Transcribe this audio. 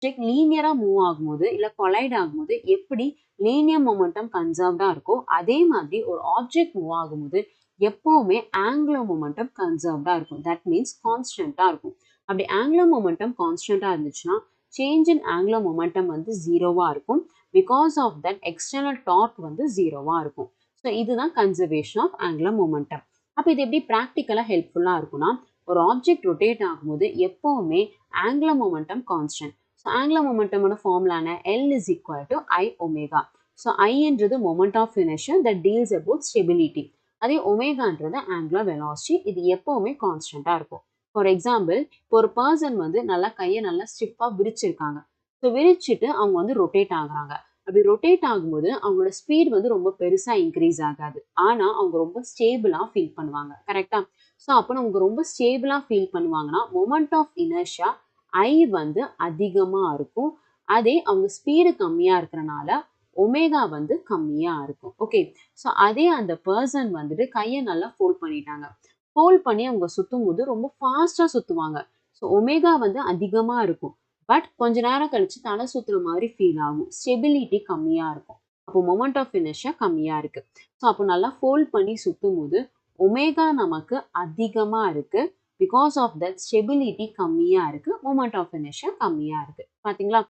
Object லீனியரா move ஆகும்போது இல்ல collide ஆகும்போது எப்படி லீனியர் மொமெண்டம் கன்சர்வ்டா இருக்கோ அதே மாதிரி ஒரு ஆப்ஜெக்ட் மூவ் ஆகும்போது எப்பவுமே ஆங்குலர் மொமெண்டம் கன்சர்வ்டா இருக்கும். தட் மீன்ஸ் கான்ஸ்டன்டா இருக்கும். அப்படி ஆங்குலர் மொமெண்டம் கான்ஸ்டன்டா இருந்துச்சுன்னா சேஞ்ச் இன் ஆங்குலர் மொமெண்டம் வந்து ஜீரோவா இருக்கும். Because of that external torque வந்து ஜீரோவா இருக்கும். ஸோ இதுதான் கன்சர்வேஷன் ஆஃப் ஆங்குலர் மொமெண்டம். அப்போ இது எப்படி ப்ராக்டிக்கலா ஹெல்ப்ஃபுல்லா இருக்கும்னா ஒரு ஆப்ஜெக்ட் ரொட்டேட் ஆகும்போது எப்பவுமே angular momentum constant. So angular மொமெண்டமோட ஃபார்முலான L is equal to I omega. So ஐன்றது moment of inertia that deals about stability. அதே ஒமேகான்றது ஆங்குலர் வெலாசிட்டி. இது எப்பவுமே கான்ஸ்டன்டா இருக்கும். ஃபார் எக்ஸாம்பிள் இப்போ ஒரு பர்சன் வந்து நல்லா கையை நல்லா ஸ்டிஃபாக விரிச்சிருக்காங்க. ஸோ விரிச்சிட்டு அவங்க வந்து ரொட்டேட் ஆகுறாங்க. அப்படி ரொட்டேட் ஆகும்போது அவங்களோட ஸ்பீட் வந்து ரொம்ப பெருசா இன்க்ரீஸ் ஆகாது. ஆனா அவங்க ரொம்ப ஸ்டேபிளா ஃபீல் பண்ணுவாங்க. கரெக்டா? ஸோ அப்போ நமக்கு ரொம்ப ஸ்டேபிளா ஃபீல் பண்ணுவாங்கன்னா மொமெண்ட் ஆஃப் இனர்ஷியா ஐ வந்து அதிகமா இருக்கும். அதே அவங்க ஸ்பீடு கம்மியா இருக்கிறனால ஒமேகா வந்து கம்மியா இருக்கும். ஓகே. ஸோ அதே அந்த பர்சன் வந்துட்டு கையை நல்லா ஃபோல்ட் பண்ணிட்டாங்க. ஃபோல்ட் பண்ணி அவங்க சுத்தும் போது ரொம்ப ஃபாஸ்டா சுத்துவாங்க. ஸோ ஒமேகா வந்து அதிகமா இருக்கும். பட் கொஞ்ச நேரம் கழிச்சு தலை சுத்துற மாதிரி ஃபீல் ஆகும். ஸ்டெபிலிட்டி கம்மியா இருக்கும். அப்போ மொமெண்ட் ஆஃப் இனர்ஷியா கம்மியா இருக்கு. ஸோ அப்போ நல்லா ஃபோல்ட் பண்ணி சுத்தும் போது ஒமேகா நமக்கு அதிகமா இருக்கு. பிகாஸ் ஆஃப் தட் ஸ்டெபிலிட்டி கம்மியா இருக்கு. மொமெண்ட் ஆஃப் இனர்ஷியா கம்மியா இருக்கு. பாத்தீங்களா?